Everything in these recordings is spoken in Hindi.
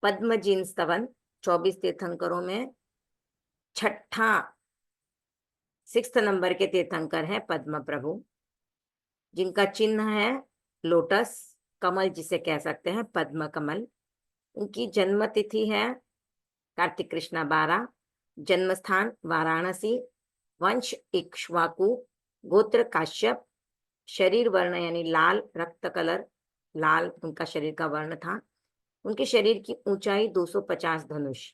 पद्मजीन स्तवन 24 तीर्थंकरों में छठा 6th नंबर के तीर्थंकर हैं पद्म प्रभु, जिनका चिन्ह है लोटस, कमल जिसे कह सकते हैं, पद्म कमल। उनकी जन्म तिथि है कार्तिक कृष्णा 12, जन्म स्थान वाराणसी, वंश इक्ष्वाकु, गोत्र काश्यप, शरीर वर्ण यानी लाल रक्त कलर, लाल उनका शरीर का वर्ण था। उनके शरीर की ऊंचाई 250 धनुष।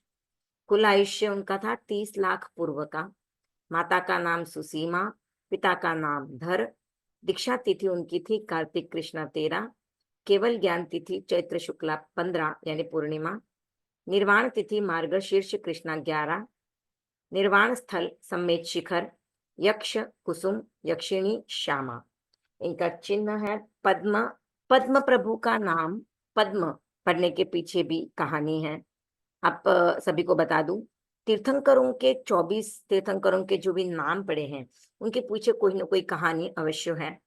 कुल आयुष्य उनका था 30 लाख पूर्व का। माता का नाम सुसीमा, पिता का नाम धर। दीक्षा तिथि उनकी थी कार्तिक कृष्णा 13, केवल ज्ञान तिथि चैत्र शुक्ला 15 यानी पूर्णिमा। निर्वाण तिथि मार्गशीर्ष कृष्णा 11, निर्वाण स्थल सम्मेत शिखर, यक्ष कुसुम, यक्षिणी श्यामा। इनका चिन्ह है पद्म। पद्म प्रभु का नाम पद्म पढ़ने के पीछे भी कहानी है। आप सभी को बता दूं, तीर्थंकरों के 24 तीर्थंकरों के जो भी नाम पड़े हैं, उनके पीछे कोई ना कोई कहानी अवश्य है।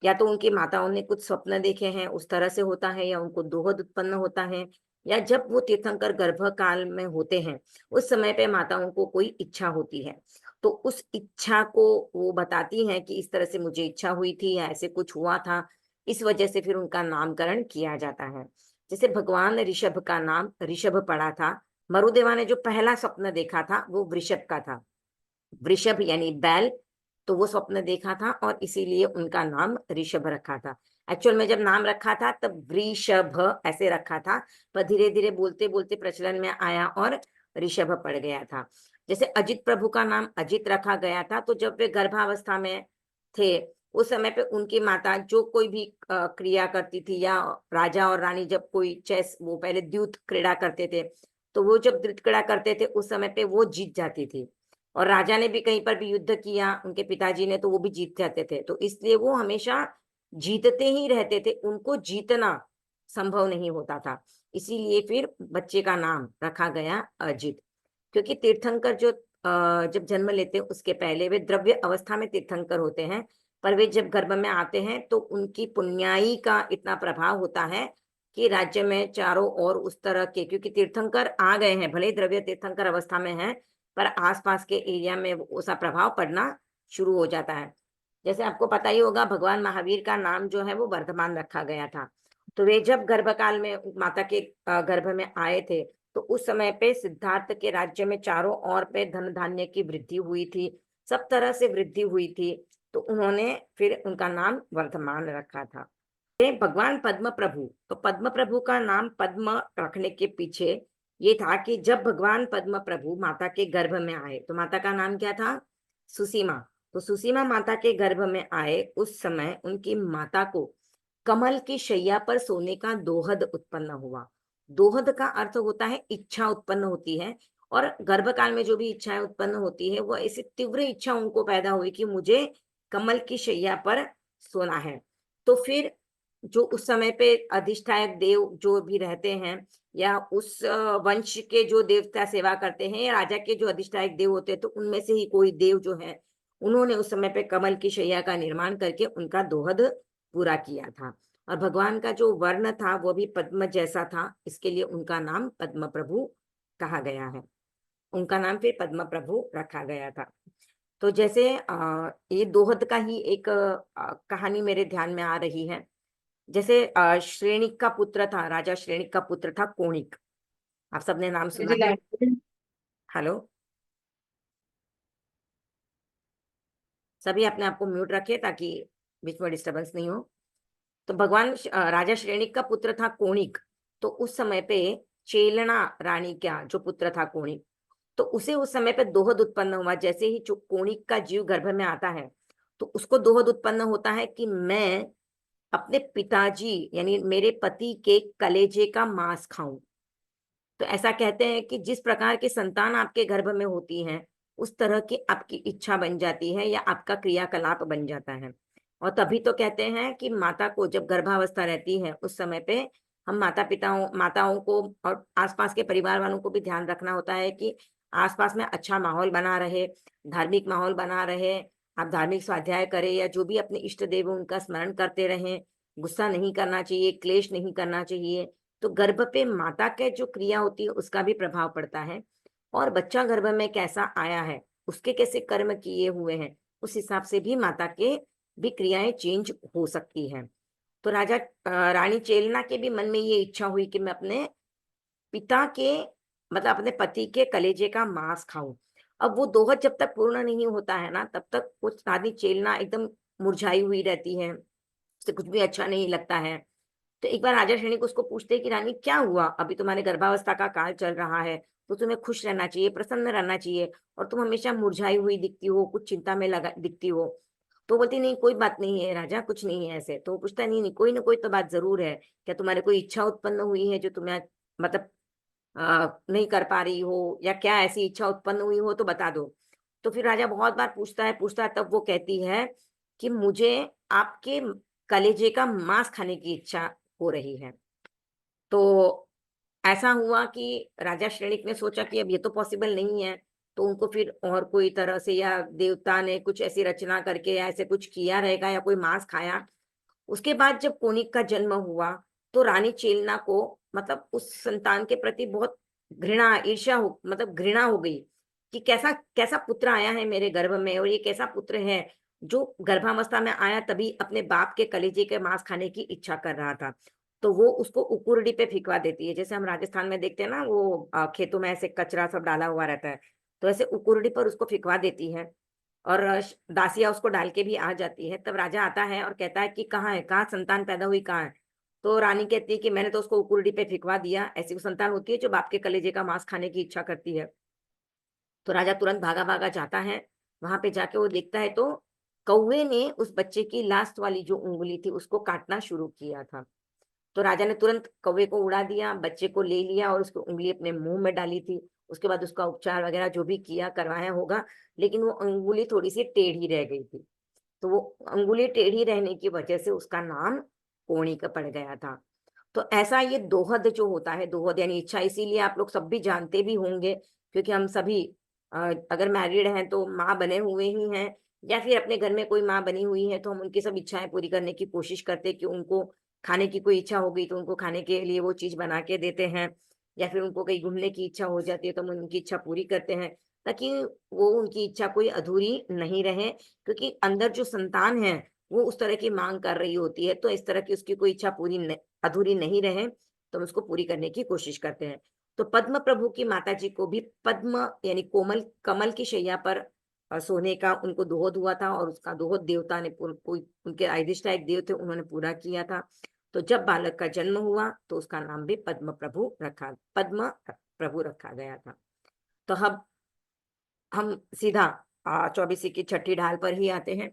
या तो उनकी माताओं ने कुछ स्वप्न देखे हैं, उस तरह से होता है, या उनको दोहद उत्पन्न होता है, या जब वो तीर्थंकर गर्भकाल में होते हैं उस समय पे माताओं को कोई इच्छा होती है, तो उस इच्छा को वो बताती हैं कि इस तरह से मुझे इच्छा हुई थी या ऐसे कुछ हुआ था, इस वजह से फिर उनका नामकरण किया जाता है। जैसे भगवान ऋषभ का नाम ऋषभ पड़ा था। मरुदेवा ने जो पहला स्वप्न देखा था वो वृषभ का था, वृषभ यानी बैल, तो वो स्वप्न देखा था और इसीलिए उनका नाम ऋषभ रखा था। एक्चुअल में जब नाम रखा था तब वृषभ ऐसे रखा था, पर धीरे धीरे बोलते बोलते प्रचलन में आया और ऋषभ पड़ गया था। जैसे अजित प्रभु का नाम अजित रखा गया था, तो जब वे गर्भावस्था में थे उस समय पे उनकी माता जो कोई भी क्रिया करती थी, या राजा और रानी जब कोई चेस, वो पहले द्यूत क्रीड़ा करते थे, तो वो जब द्यूत क्रीड़ा करते थे उस समय पे वो जीत जाती थी, और राजा ने भी कहीं पर भी युद्ध किया उनके पिताजी ने, तो वो भी जीत जाते थे। तो इसलिए वो हमेशा जीतते ही रहते थे, उनको जीतना संभव नहीं होता था। इसीलिए फिर बच्चे का नाम रखा गया अजित। क्योंकि तीर्थंकर जो जब जन्म लेते हैं उसके पहले वे द्रव्य अवस्था में तीर्थंकर होते हैं, पर वे जब गर्भ में आते हैं तो उनकी पुण्याई का इतना प्रभाव होता है कि राज्य में चारों ओर उस तरह के, क्योंकि तीर्थंकर आ गए हैं, भले ही द्रव्य तीर्थंकर अवस्था में है, पर आसपास के एरिया में उसका प्रभाव पड़ना शुरू हो जाता है। जैसे आपको पता ही होगा, भगवान महावीर का नाम जो है वो वर्धमान रखा गया था। तो वे जब गर्भकाल में माता के गर्भ में आए थे, तो उस समय पे सिद्धार्थ के राज्य में चारों ओर पे धन धान्य की वृद्धि हुई थी, सब तरह से वृद्धि हुई थी, तो उन्होंने फिर उनका नाम वर्धमान रखा था। भगवान पद्म प्रभु, तो पद्म प्रभु का नाम पद्म रखने के पीछे ये था कि जब भगवान पद्म प्रभु माता के गर्भ में आए, तो माता का नाम क्या था? सुसीमा। तो सुसीमा माता के गर्भ में आए उस समय उनकी माता को कमल की शैया पर सोने का दोहद उत्पन्न हुआ। दोहद का अर्थ होता है इच्छा उत्पन्न होती है, और गर्भकाल में जो भी इच्छाएं उत्पन्न होती है वो ऐसी तीव्र इच्छा उनको पैदा हुई कि मुझे कमल की शैया पर सोना है। तो फिर जो उस समय पे अधिष्ठायक देव जो भी रहते हैं, या उस वंश के जो देवता सेवा करते हैं, या राजा के जो अधिष्ठायक देव होते हैं, तो उनमें से ही कोई देव जो है, उन्होंने उस समय पे कमल की शैया का निर्माण करके उनका दोहद पूरा किया था। और भगवान का जो वर्ण था वो भी पद्म जैसा था, इसके लिए उनका नाम पद्म प्रभु कहा गया है। उनका नाम फिर पद्म प्रभु रखा गया था। तो जैसे ये दोहद का ही एक कहानी मेरे ध्यान में आ रही है। जैसे श्रेणिक का पुत्र था, राजा श्रेणिक का पुत्र था कोणिक। आप सबने नाम सुना है? हेलो, सभी अपने आप को म्यूट रखे ताकि बीच में डिस्टरबेंस नहीं हो। तो भगवान राजा श्रेणिक का पुत्र था कोणिक। तो उस समय पे चेलना रानी का जो पुत्र था कोणिक, तो उसे उस समय पे दोहद उत्पन्न हुआ। जैसे ही कोणिक का जीव गर्भ में आता है तो उसको दोहद उत्पन्न होता है कि मैं अपने पिताजी यानी मेरे पति के कलेजे का मांस खाऊं। तो ऐसा कहते हैं कि जिस प्रकार की संतान आपके गर्भ में होती है, उस तरह की आपकी इच्छा बन जाती है या आपका क्रियाकलाप बन जाता है। और तभी तो कहते हैं कि माता को जब गर्भावस्था रहती है उस समय पे हम माताओं को और आसपास के परिवार वालों को भी ध्यान रखना होता है कि आसपास में अच्छा माहौल बना रहे, धार्मिक माहौल बना रहे। आप धार्मिक स्वाध्याय करें या जो भी अपने इष्ट देव उनका स्मरण करते रहें। गुस्सा नहीं करना चाहिए, क्लेश नहीं करना चाहिए, तो गर्भ पे माता के जो क्रिया होती है उसका भी प्रभाव पड़ता है, और बच्चा गर्भ में कैसा आया है, उसके कैसे कर्म किए हुए हैं, उस हिसाब से भी माता के भी क्रियाएं चेंज हो सकती हैं। तो रानी चेलना के भी मन में ये इच्छा हुई कि मैं अपने पिता के मतलब अपने पति के कलेजे का मांस खाऊं। अब वो दोहत जब तक पूर्ण नहीं होता है ना, तब तक वो रानी चेलना एकदम मुरझाई हुई रहती है, उसे कुछ भी अच्छा नहीं लगता है। तो एक बार राजा श्रेणी को उसको पूछते हैं कि रानी क्या हुआ? अभी तुम्हारे गर्भावस्था का काल चल रहा है, तो तुम्हें खुश रहना चाहिए, प्रसन्न रहना चाहिए, और तुम हमेशा मुरझाई हुई दिखती हो, कुछ चिंता में लगा दिखती हो। तो बोलती नहीं, कोई बात नहीं है राजा, कुछ नहीं है ऐसे। तो वो पूछता नहीं नहीं, कोई ना कोई तो बात जरूर है। क्या तुम्हारे कोई इच्छा उत्पन्न हुई है जो तुम्हें मतलब नहीं कर पा रही हो, या क्या ऐसी इच्छा उत्पन्न हुई हो तो बता दो। तो फिर राजा बहुत बार पूछता है, तब वो कहती है कि मुझे आपके कलेजे का मांस खाने की इच्छा हो रही है। तो ऐसा हुआ कि राजा श्रेणिक ने सोचा कि अब ये तो पॉसिबल नहीं है, तो उनको फिर और कोई तरह से, या देवता ने कुछ ऐसी रचना करके या ऐसे कुछ किया रहेगा, या कोई मांस खाया। उसके बाद जब कोनिक का जन्म हुआ, तो रानी चेलना को मतलब उस संतान के प्रति बहुत घृणा हो गई कि कैसा कैसा पुत्र आया है मेरे गर्भ में, और ये कैसा पुत्र है जो गर्भावस्था में आया तभी अपने बाप के कलेजे के मांस खाने की इच्छा कर रहा था। तो वो उसको उकुरडी पे फिकवा देती है, जैसे हम राजस्थान में देखते हैं ना, वो खेतों में ऐसे कचरा सब डाला हुआ रहता है, तो ऐसे उकुरडी पर उसको फिकवा देती है। और दासियाँ उसको डाल के भी आ जाती है। तब राजा आता है और कहता है कि कहाँ है? कहाँ संतान पैदा हुई, कहाँ है? तो रानी कहती है कि मैंने तो उसको उकुरडी पे फिकवा दिया। ऐसी वो संतान होती है जो बाप के कलेजे का मांस खाने की इच्छा करती है। तो राजा तुरंत भागा-भागा जाता है। वहाँ पे जाके वो देखता है तो कौवे ने उस बच्चे की लास्ट वाली जो उँगली थी उसको काटना शुरू किया था। तो राजा ने तुरंत कौवे को उड़ा दिया, बच्चे को ले लिया और उसकी उँगली अपने मुँह में डाली थी। उसके बाद उसका उपचार वगैरह जो भी किया, करवाया होगा, लेकिन वो अंगुली थोड़ी-सी टेढ़ी रह गई थी। तो वो अंगुली टेढ़ी रहने की वजह से उसका नाम कोणिक पड़ गया था। तो ऐसा ये दोहद जो होता है, दोहद यानी इच्छा, इसीलिए आप लोग सब भी जानते भी होंगे, क्योंकि हम सभी अगर मैरिड हैं तो माँ बने हुए ही हैं, या फिर अपने घर में कोई माँ बनी हुई है तो हम उनकी सब इच्छाएँ पूरी करने की कोशिश करते हैं कि उनको खाने की कोई इच्छा हो गई तो उनको खाने के लिए वो चीज़ बना के देते हैं, या फिर उनको कहीं घूमने की इच्छा हो जाती है तो हम उनकी इच्छा पूरी करते हैं, ताकि वो उनकी इच्छा कोई अधूरी नहीं रहे। क्योंकि अंदर जो संतान है, वो उस तरह की माँग कर रही होती है, तो इस तरह की उसकी कोई इच्छा अधूरी नहीं रहे, तो हम उसको पूरी करने की कोशिश करते हैं। तो पद्म प्रभु की माताजी को भी पद्म यानी कोमल कमल की शैया पर सोने का उनको दोहद हुआ था, और उसका दोहद देवता ने कोई उनके अधिष्ठायक देव थे, उन्होंने पूरा किया था। तो जब बालक का जन्म हुआ तो उसका नाम भी पद्म प्रभु रखा गया था। तो अब हम सीधा 24 की छठी ढाल पर ही आते हैं।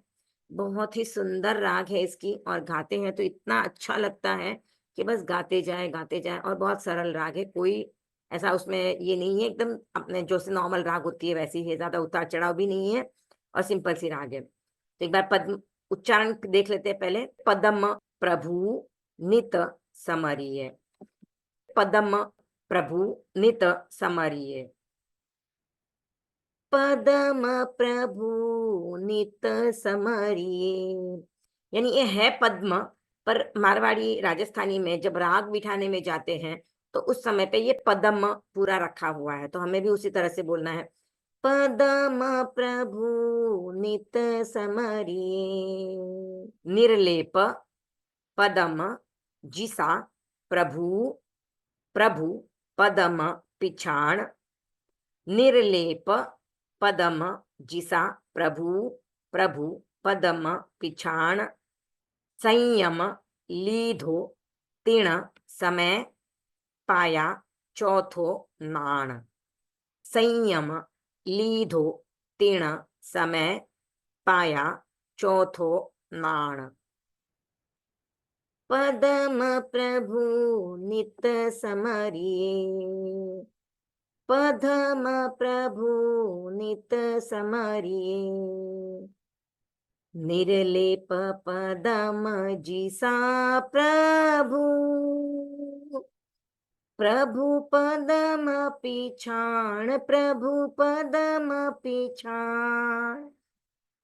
बहुत ही सुंदर राग है इसकी, और गाते हैं तो इतना अच्छा लगता है कि बस गाते जाएँ, और बहुत सरल राग है। कोई ऐसा उसमें ये नहीं है, एकदम अपने जैसे नॉर्मल राग होती है वैसी ही है, ज़्यादा उतार-चढ़ाव भी नहीं है, और सिंपल सी राग है। तो एक बार पद्म उच्चारण देख लेते हैं पहले। पदम प्रभु नित समरिये, पदम प्रभु नित समरिये। पदम प्रभु नित समरिये, यानी ये है पद्म, पर मारवाड़ी राजस्थानी में जब राग बिठाने में जाते हैं तो उस समय पे ये पदम पूरा रखा हुआ है, तो हमें भी उसी तरह से बोलना है। पदम प्रभु नित समरिये, निर्लेप पदम जिसा प्रभु, प्रभु पदम पिछाण, निर्लेप पदम जिसा प्रभु, प्रभु पदम पिछाण, संयम लीधो तिण समय पाया चौथो नाण। संयम लीधो तिण समय पाया चौथो नाण। पदम प्रभु नित समरिये, पदम प्रभु नित समरिये, निर्लेप पदम जिसा प्रभु, प्रभु पदम पिछाण, प्रभु पदम पिछाण,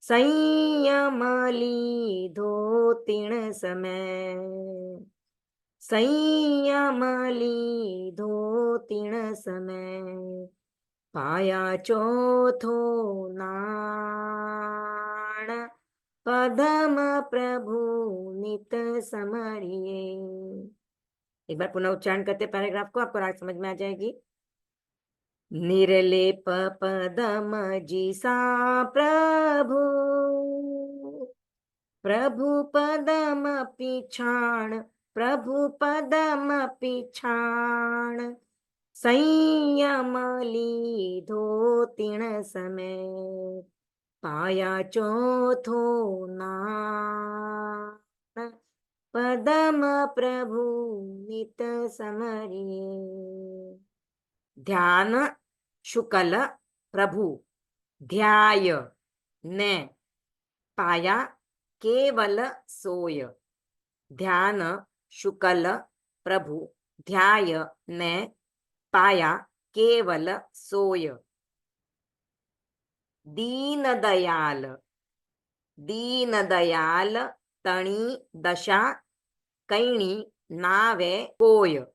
संयम लीधो तिण समय। संयम लीधो तीण समय, पाया चौथो नाण, पदम प्रभु नित समरिए। एक बार पुनः उच्चारण करते पैराग्राफ को, आपको राग समझ में आ जाएगी। निर्लेप पदम जिसा प्रभु, प्रभु पदम पिछाण, प्रभु पदम पिछाण, संयम लीधो तीण समय, पाया चौथो नाण, पदम प्रभु नित समरिए। ध्यान शुक्ल प्रभु, ध्याय ने, पाया केवल सोय। ध्यान शुक्ल प्रभु, ध्याय ने, पाया केवल सोय। दीन दयाल, दीन दयाल तणी दशा, कैणी नावे कोय।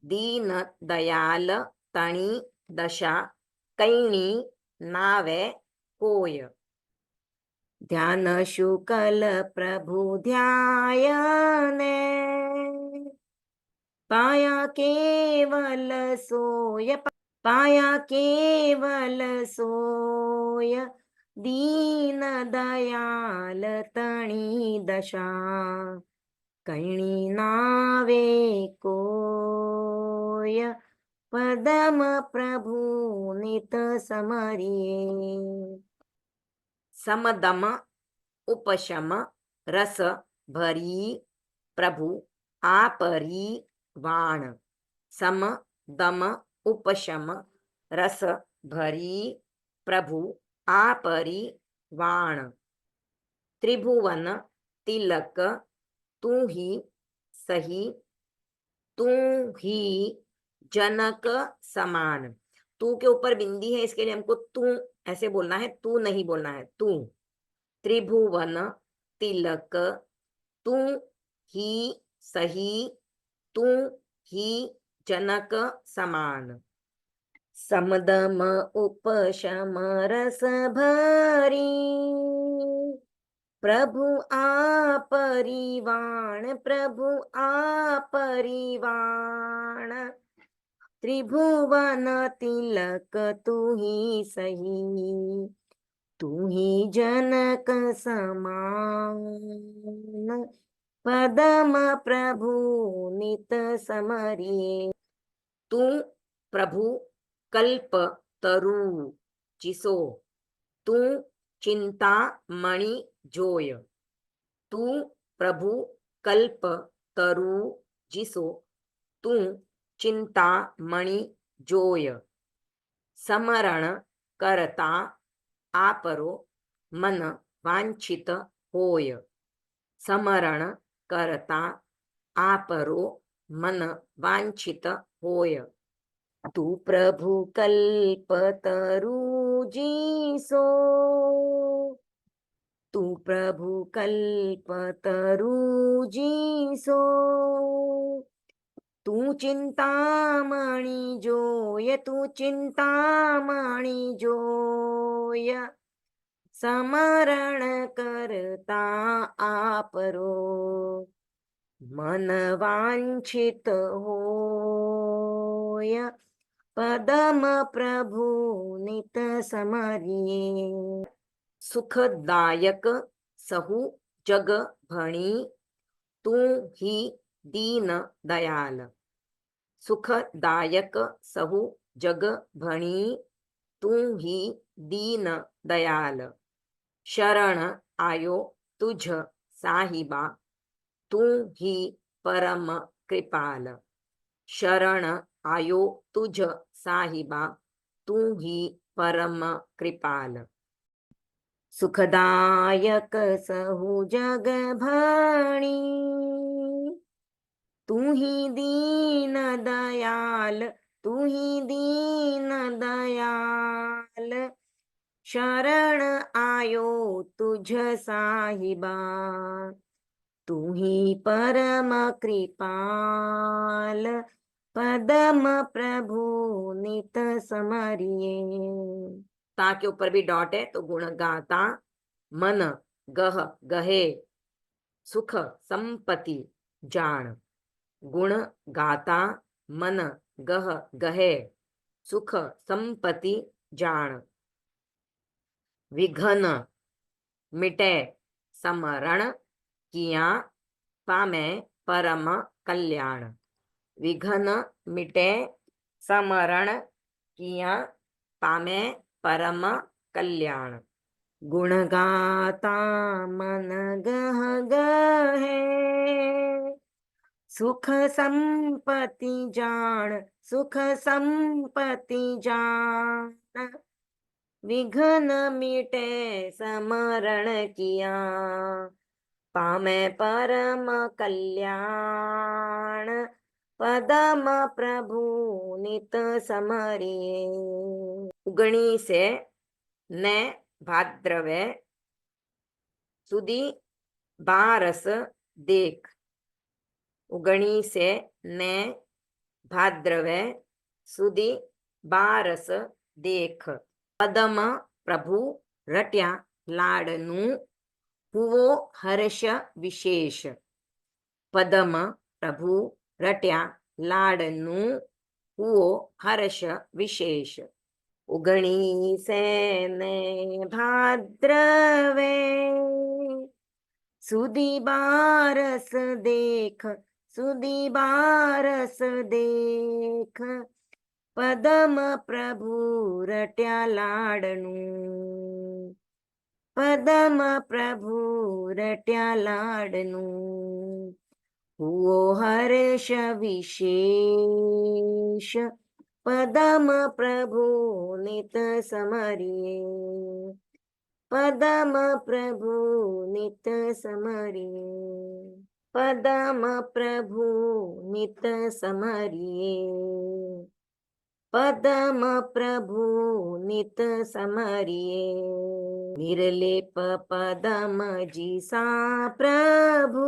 दीन दयाल तणी दशा, कैणी नावे कोय। ध्यान शुक्ल प्रभु ध्यायने, पाया केवल सोय, पाया केवल सोय। दीन दयाल तणी दशा, कैणी नावे कोय। पदम प्रभु नित समरिए। समदम उपशम रस भरी, प्रभु आपरी वाण। सम दम उपशम रस भरी, प्रभु आपरी वाण। त्रिभुवन तिलक तू ही सही, तू ही जनक समान। तू के ऊपर बिंदी है, इसके लिए हमको तू ऐसे बोलना है, तू नहीं बोलना है, तू। त्रिभुवन तिलक तू ही सही, तू ही जनक समान। समदम उपशम रस भरी, प्रभु आपरिवाण, प्रभु आपरिवाण। त्रिभुवन तिलक तू ही सही, तू ही जनक समान। पदम प्रभु नित समरिए। तू प्रभु कल्प तरु जिसो, तू चिंता मणि जोय। तू प्रभु कल्प तरु जिसो, तू चिंता मणि जोय। समरण करता आपरो मन वांछित होय। समरण करता आपरो मन वांछित होय। तू प्रभु कल्पतरु जिसो, तू प्रभु कल्पतरु जिसो, तू चिंतामणि जोय, तू चिंतामणि जोय। समरण करता आपरो मन वांछित होय। पदम प्रभु नित समरिए। सुखदायक सहु जग भणी, तू ही दीन दयाल। सुखदायक सहु जग भणी, तू ही दीन दयाल। शरण आयो तुझ साहिबा, तू ही परम कृपाल। शरण आयो तुझ साहिबा, तू ही परम कृपाल। सुखदायक सहु जग भणी, तू ही दीन दयाल, तू ही दीन दयाल। शरण आयो तुझ साहिबा, तू ही परम कृपाल, पदम प्रभु नित समरिए। ता के ऊपर भी डॉट है, तो गुण गाता मन गह गहे सुख संपत्ति जान। गुण गाता मन गह गहे सुख संपत्ति जान। विघन मिटे समरण किया पामे परम कल्याण। विघन मिटे समरण किया पामे परम कल्याण। गुण गाता मन गह गहे सुख संपत्ति जान, सुख संपत्ति जान। विघन मिटे समरण किया पामे परम कल्याण। पदम प्रभु नित समरिए। उगणी से ने भाद्रवे सुधी बारस देख। उगणी से ने भाद्रवे सुधी बारस देख। पदम प्रभु रट्या लाडनु हुवो हर्ष विशेष। पदम प्रभु रट्या लाडनु हुवो हर्ष विशेष। उगणी से ने भाद्रवे सुधी बारस देख, सुधी बारस देख। पदम प्रभु रट्या लाडनु, पदम प्रभु रट्या लाडनु हुओ हर्ष विशेष। पदम प्रभु नित समरिए, पदम प्रभु नित समरिए, पदम प्रभु नित समरिए, पदम प्रभु नित समरिए। निर्लेप पदम जिसा प्रभु,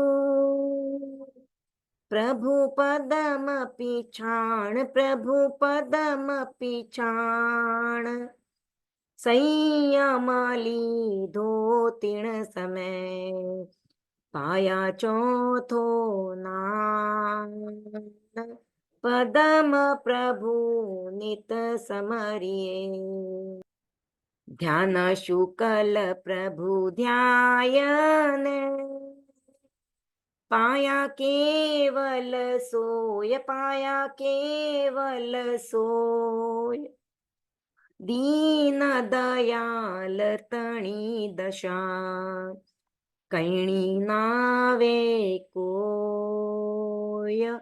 प्रभु पदम पिछाण, प्रभु पदम पिछाण। संयम लीधो तीण समय, पाया चौथो नान। पदम प्रभु नित समरिए। ध्यान शुक्ल प्रभु ध्यायन, पाया केवल सोय, पाया केवल सोय। दीन दयाल तणी दशा, कैणी नावे कोय।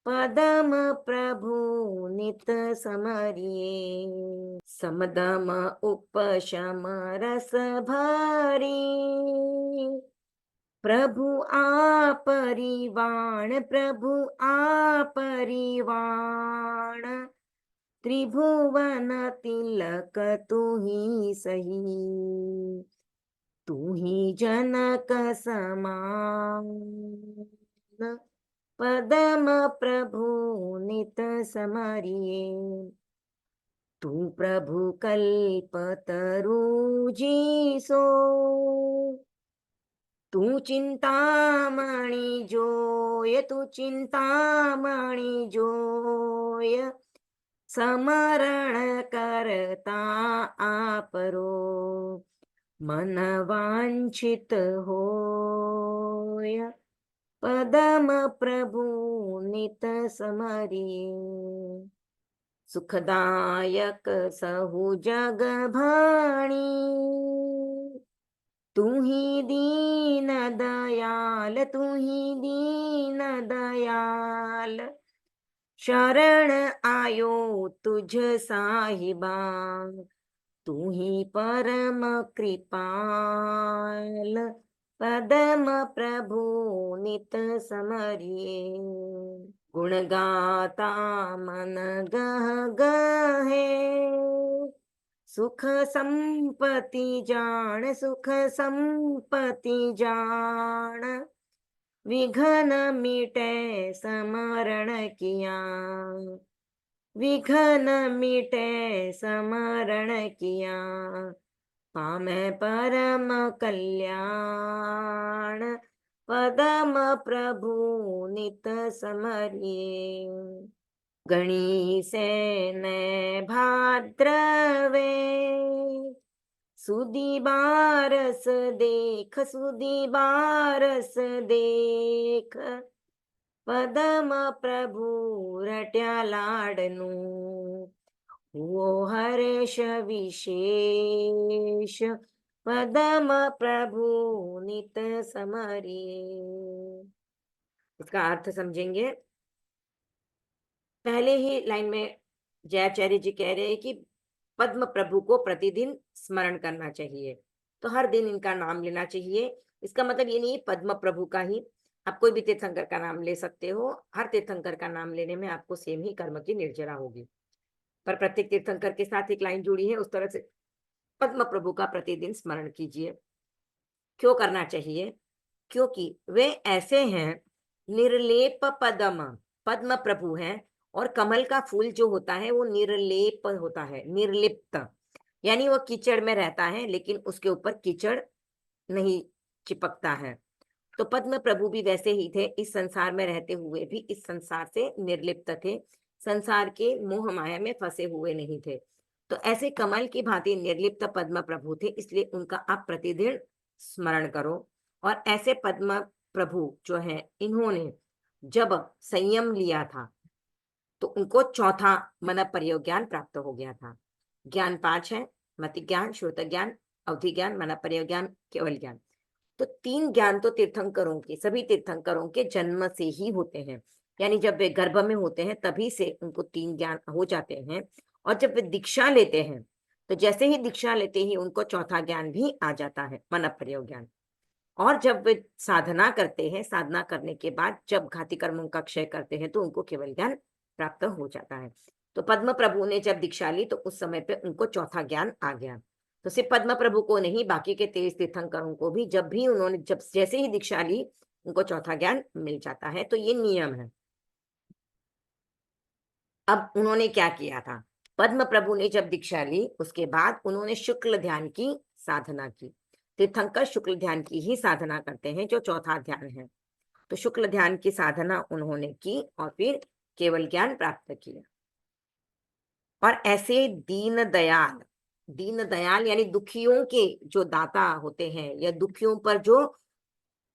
पदम प्रभु नित समरिए। समदम उपशम रस भरी, प्रभु आ परिवाण, प्रभु आ परिवाण। त्रिभुवन तिलक तू ही सही, तू ही जनक समान। पदम प्रभु नित समरिए। तू प्रभु कल्पतरु जीसो, तू चिंतामणि जोय, तू चिंतामणि जोय। समरण करता आपरो मन वांछित होय। पदम प्रभु नित समरिए। सुखदायक सहु जग भाणी, तू ही दीन दयाल, तू ही दीन दयाल। शरण आयो तुझ साहिबा, तू ही परम कृपाल। पदम प्रभु नित समरिए। गुण गाता मन गह गहे, सुख संपत्ति जान, सुख संपत्ति जान। विघन मिटे समरण किया, विघन मिटे समरण किया, पामै परम कल्याण, पदम प्रभु नित समरिए। गणिसे ने भाद्रवे, सुदी बारस देख, सुदी बारस देख, पदम प्रभु रट्या लाडनु, वो हर्ष विशेष, पदम प्रभु नित समरिए। इसका अर्थ समझेंगे। पहले ही लाइन में जयाचार्य जी कह रहे हैं कि पद्म प्रभु को प्रतिदिन स्मरण करना चाहिए, तो हर दिन इनका नाम लेना चाहिए। इसका मतलब ये नहीं पद्म प्रभु का ही, आप कोई भी तीर्थंकर का नाम ले सकते हो। हर तीर्थंकर का नाम लेने में आपको सेम ही कर्म की निर्जरा होगी, पर प्रत्येक तीर्थंकर के साथ एक लाइन जुड़ी है, उस तरह से पद्म प्रभु का प्रतिदिन स्मरण कीजिए। क्यों करना चाहिए? क्योंकि वे ऐसे हैं, निर्लेप पदम, पद्म प्रभु हैं, और कमल का फूल जो होता है वो निर्लेप होता है, निर्लिप्त, यानी वो कीचड़ में रहता है लेकिन उसके ऊपर कीचड़ नहीं चिपकता है। तो पद्म प्रभु भी वैसे ही थे, इस संसार में रहते हुए भी इस संसार से निर्लिप्त थे, संसार के मोह माया में फंसे हुए नहीं थे। तो ऐसे कमल की भांति निर्लिप्त पद्म प्रभु थे, इसलिए उनका आप प्रतिदिन स्मरण करो। और ऐसे पद्म प्रभु जो है, इन्होंने जब संयम लिया था तो उनको चौथा मन प्रयोग ज्ञान प्राप्त हो गया था। ज्ञान 5 है, मति ज्ञान, श्रोत ज्ञान, अवधि ज्ञान, मन प्रयोग ज्ञान, केवल ज्ञान। तो 3 ज्ञान तो तीर्थंकरों के, सभी तीर्थंकरों के जन्म से ही होते हैं, यानी जब वे गर्भ में होते हैं तभी से उनको 3 ज्ञान हो जाते हैं। और जब वे दीक्षा लेते हैं तो जैसे ही दीक्षा लेते ही उनको चौथा ज्ञान भी आ जाता है, मन प्रयोग ज्ञान। और जब वे साधना करते हैं, साधना करने के बाद जब घाती कर्मों का क्षय करते हैं तो उनको केवल ज्ञान प्राप्त हो जाता है। तो पद्म प्रभु ने जब दीक्षा ली तो उस समय पे उनको चौथा ज्ञान आ गया। तो सिर्फ पद्म प्रभु को नहीं, बाकी के 23 तीर्थंकरों को भी जब भी उन्होंने जब जैसे ही दीक्षा ली उनको चौथा ज्ञान मिल जाता है। तो ये नियम है। अब उन्होंने क्या किया था? पद्म प्रभु ने जब दीक्षा ली उसके बाद उन्होंने शुक्ल ध्यान की साधना की। तीर्थंकर शुक्ल ध्यान की ही साधना करते हैं, जो चौथा ध्यान है। तो शुक्ल ध्यान की साधना उन्होंने की और फिर केवल ज्ञान प्राप्त किया। और ऐसे दीन दयाल, दीन दयाल यानी दुखियों के जो दाता होते हैं या दुखियों पर जो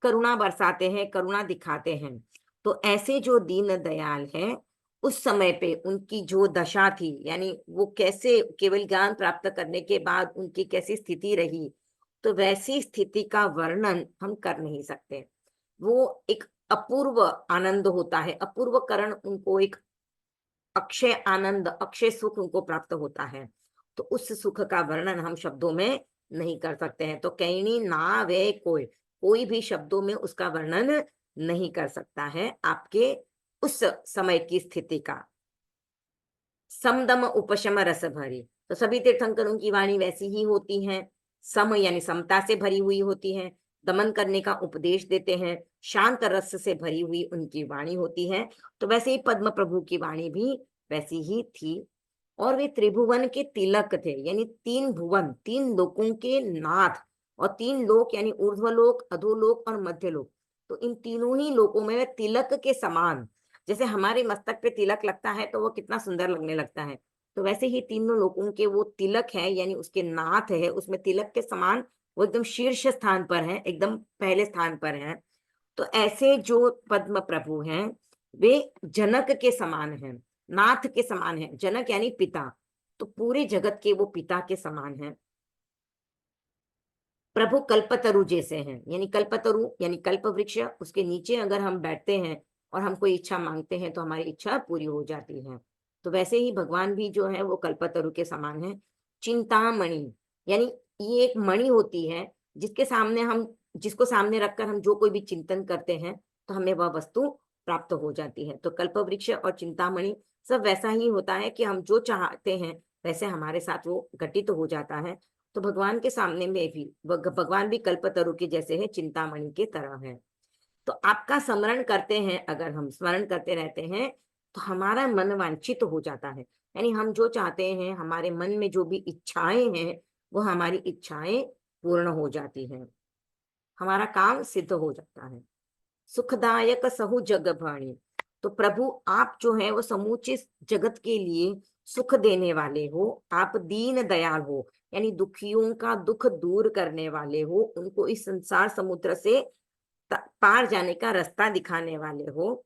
करुणा बरसाते हैं, करुणा दिखाते हैं, तो ऐसे जो दीन दयाल हैं, उस समय पे उनकी जो दशा थी, यानी वो कैसे केवल ज्ञान प्राप्त करने के बाद उनकी कैसी स्थिति रही, तो वैसी स्थिति का वर्णन हम कर नहीं सकते। वो एक अपूर्व आनंद होता है, अपूर्व करण, उनको एक अक्षय आनंद, अक्षय सुख उनको प्राप्त होता है। तो उस सुख का वर्णन हम शब्दों में नहीं कर सकते हैं। तो कहनी ना वे कोई, कोई भी शब्दों में उसका वर्णन नहीं कर सकता है आपके उस समय की स्थिति का। समदम उपशम रस भरी, तो सभी तीर्थंकरों की वाणी वैसी ही होती है। सम यानी समता से भरी हुई होती है, दमन करने का उपदेश देते हैं, शांत रस से भरी हुई उनकी वाणी होती है। तो वैसे ही पद्म प्रभु की वाणी भी वैसी ही थी। और वे त्रिभुवन के तिलक थे, यानी 3 भुवन, 3 लोकों के नाथ। और 3 लोक यानी ऊर्ध्वलोक, अधोलोक और मध्यलोक। तो इन तीनों ही लोकों में वे तिलक के समान, जैसे हमारे मस्तक पे तिलक लगता है तो वो कितना सुंदर लगने लगता है, तो वैसे ही तीनों लोगों के वो तिलक है, यानी उसके नाथ है, उसमें तिलक के समान वो एकदम शीर्ष स्थान पर है, एकदम पहले स्थान पर है। तो ऐसे जो पद्म प्रभु हैं वे जनक के समान हैं, नाथ के समान है। जनक यानी पिता, तो पूरे जगत के वो पिता के समान है। प्रभु कल्पतरु जैसे हैं, यानी कल्पतरु यानी कल्प वृक्ष, उसके नीचे अगर हम बैठते हैं और हम कोई इच्छा मांगते हैं तो हमारी इच्छा पूरी हो जाती है। तो वैसे ही भगवान भी जो है वो कल्पतरु के समान है। चिंतामणि यानी ये एक मणि होती है जिसके सामने हम, जिसको सामने रखकर हम जो कोई भी चिंतन करते हैं तो हमें वह वस्तु प्राप्त हो जाती है। तो कल्प वृक्ष और चिंतामणि सब वैसा ही होता है कि हम जो चाहते हैं वैसे हमारे साथ वो घटित हो जाता है। तो भगवान के सामने में भी भगवान भी कल्पतरु के जैसे है, चिंतामणि के तरह है। तो आपका स्मरण करते हैं, अगर हम स्मरण करते रहते हैं तो हमारा मन वांछित हो जाता है। यानी हम जो चाहते हैं, हमारे मन में जो भी इच्छाएं हैं, वो हमारी इच्छाएं पूर्ण हो जाती हैं, हमारा काम सिद्ध हो जाता है। सुखदायक सहु जग भाणी, तो प्रभु आप जो है वो समूचे जगत के लिए सुख देने वाले हो, आप दीन दयाल हो, यानी दुखियों का दुख दूर करने वाले हो, उनको इस संसार समुद्र से पार जाने का रास्ता दिखाने वाले हो।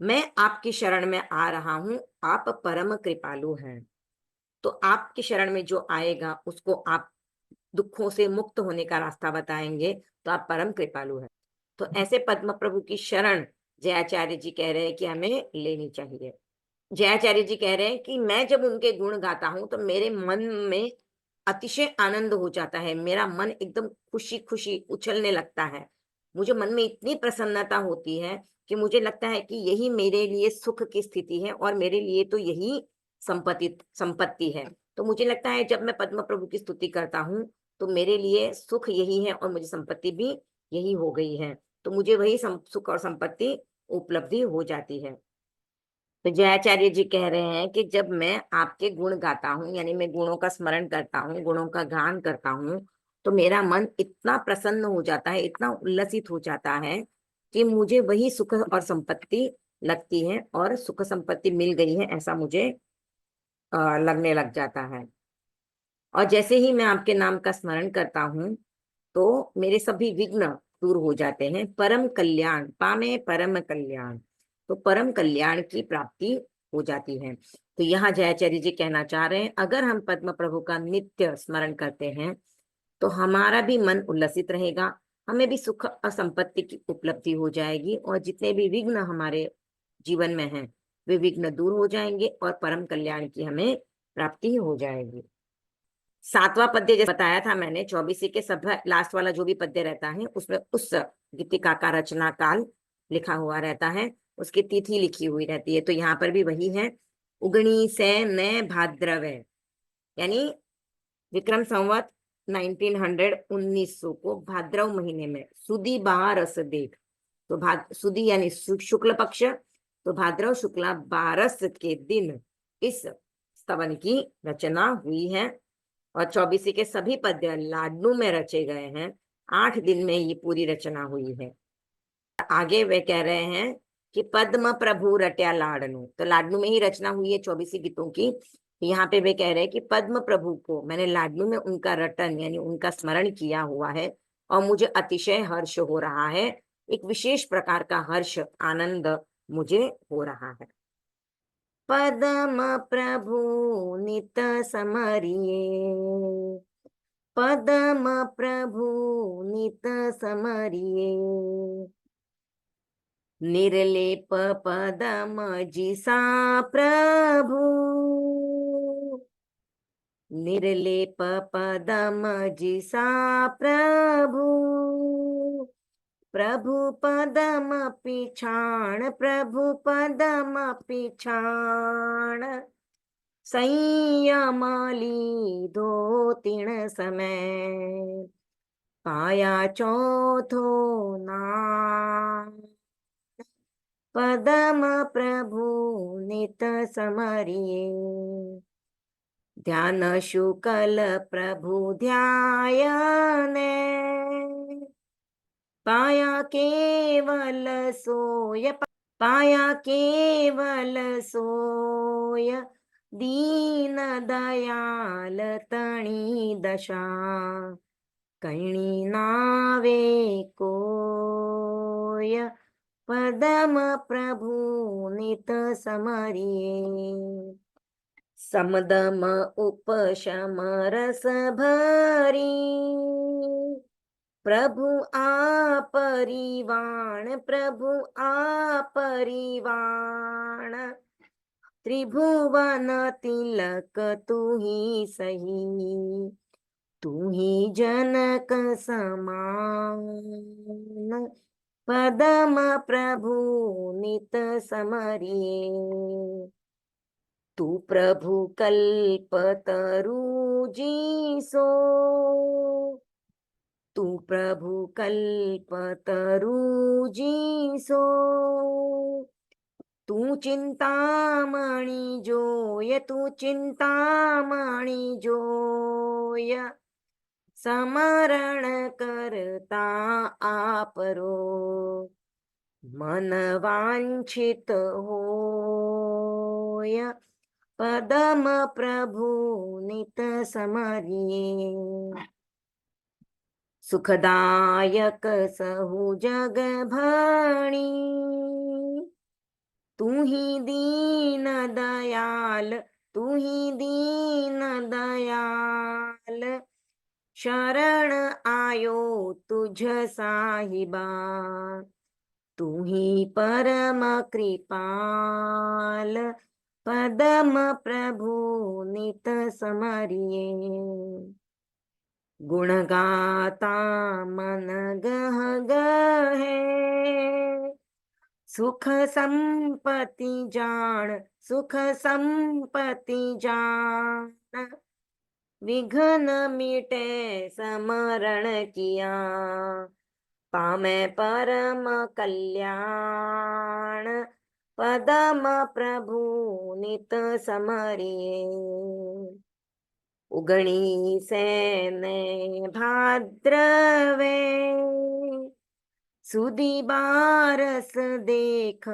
मैं आपकी शरण में आ रहा हूं, आप परम कृपालु हैं। तो आपकी शरण में जो आएगा उसको आप दुखों से मुक्त होने का रास्ता बताएंगे, तो आप परम कृपालु हैं। तो ऐसे पद्म प्रभु की शरण जयाचार्य जी कह रहे हैं कि हमें लेनी चाहिए। जयाचार्य जी कह रहे हैं कि मैं जब उनके गुण गाता हूं तो मेरे मन में अतिशय आनंद हो जाता है, मेरा मन एकदम खुशी खुशी उछलने लगता है, मुझे मन में इतनी प्रसन्नता होती है कि मुझे लगता है कि यही मेरे लिए सुख की स्थिति है और मेरे लिए तो यही संपत्ति संपत्ति है। तो मुझे लगता है जब मैं पद्म प्रभु की स्तुति करता हूँ तो मेरे लिए सुख यही है और मुझे संपत्ति भी यही हो गई है, तो मुझे वही सुख और संपत्ति उपलब्धि हो जाती है। तो जयाचार्य जी कह रहे हैं कि जब मैं आपके गुण गाता हूँ, यानी मैं गुणों का स्मरण करता हूँ, गुणों का गान करता हूँ, तो मेरा मन इतना प्रसन्न हो जाता है, इतना उल्लसित हो जाता है कि मुझे वही सुख और संपत्ति लगती है और सुख संपत्ति मिल गई है ऐसा मुझे लगने लग जाता है। और जैसे ही मैं आपके नाम का स्मरण करता हूँ तो मेरे सभी विघ्न दूर हो जाते हैं। परम कल्याण पामे परम कल्याण, तो परम कल्याण की प्राप्ति हो जाती है। तो यहाँ जयाचार्य जी कहना चाह रहे हैं अगर हम पद्म प्रभु का नित्य स्मरण करते हैं तो हमारा भी मन उल्लसित रहेगा, हमें भी सुख और संपत्ति की उपलब्धि हो जाएगी और जितने भी विघ्न हमारे जीवन में हैं वे विघ्न दूर हो जाएंगे और परम कल्याण की हमें प्राप्ति हो जाएगी। सातवां पद्य जैसे बताया था मैंने, 24 के सब लास्ट वाला जो भी पद्य रहता है उसमें उस गीतिका का रचना काल लिखा हुआ रहता है, उसकी तिथि लिखी हुई रहती है। तो यहाँ पर भी वही है, उगनी से न भाद्रवे, यानी विक्रम संवत 1900 को भाद्रव महीने में सुदी बारस देख, तो सुदी यानी शुक्ल पक्ष, तो भाद्रव शुक्ला बारस के दिन इस स्तवन की रचना हुई है और 24 के सभी पद्य लाडनू में रचे गए हैं। 8 दिन में ये पूरी रचना हुई है। आगे वे कह रहे हैं कि पद्म प्रभु रट्या लाडनू, तो लाडनू में ही रचना हुई है 24 गीतों की। यहाँ पे वे कह रहे हैं कि पद्म प्रभु को मैंने लाडनू में उनका रटन यानी उनका स्मरण किया हुआ है और मुझे अतिशय हर्ष हो रहा है, एक विशेष प्रकार का हर्ष आनंद मुझे हो रहा है। पद्म प्रभु नित समरिए, पद्म प्रभु नित समरिए, निर्लेप पदम जिसा प्रभु, निर्लेप पदम जिसा प्रभु, प्रभु पदम पिछाण, प्रभु पदम पिछाण, संयम लीधो तिण समय, पाया चौथो नाम, पदम प्रभु नित समरिए, ध्यान शुकल प्रभु ध्यायने, पाया केवल सोय, पाया केवल सोय, दीन दयाल तणी दशा, कणी नावे कोय, पदम प्रभु नित समरिए, समदम उपशम रस भरी, प्रभु आपरिवाण, प्रभु आपरिवाण, त्रिभुवन तिलक तू ही सही, तू ही जनक समान, पदम प्रभु नित समरिए, तू प्रभु कल्प तरु जी सो, तू प्रभु कल्पतरु जिसो, तू चिंतामणि जोय, तू चिंतामणि जोय, समरण करता आपरो, मन वांछित होय, पदम प्रभु नित समरिए। सुखदायक सहु जग भणी, तू ही दीन दयाल, तू ही दीन दयाल, शरण आयो तुझ साहिबा, तू ही परम कृपाल, पदम प्रभु नित समरिए। गुण गाता मन गह गहे, सुख संपत्ति जान, सुख संपत्ति जान, विघ्न मिटे समरण किया, पामे परम कल्याण, पदम प्रभु नित समरिए। उगणी सेने भाद्रवे, सुदी बारस देख,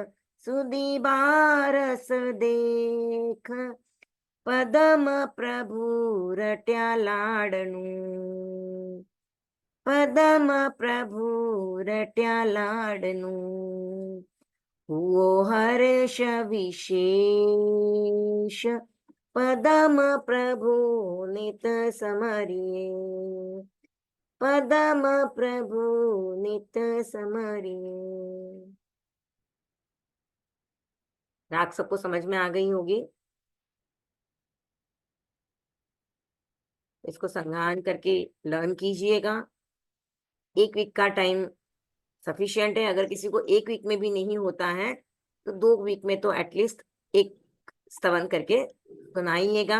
सुदी बारस देख, पदम प्रभु रट्या लाडनू, पदम प्रभु रट्या लाडनू, हुओ हर्ष विशेष, पदम प्रभु नित समरिए, पदम प्रभु नित समरिए। राग सबको समझ में आ गई होगी। इसको संज्ञान करके लर्न कीजिएगा। 1 वीक का टाइम सफिशिएंट है। अगर किसी को 1 वीक में भी नहीं होता है तो 2 वीक में तो एटलीस्ट एक स्तवन करके सुनाइएगा।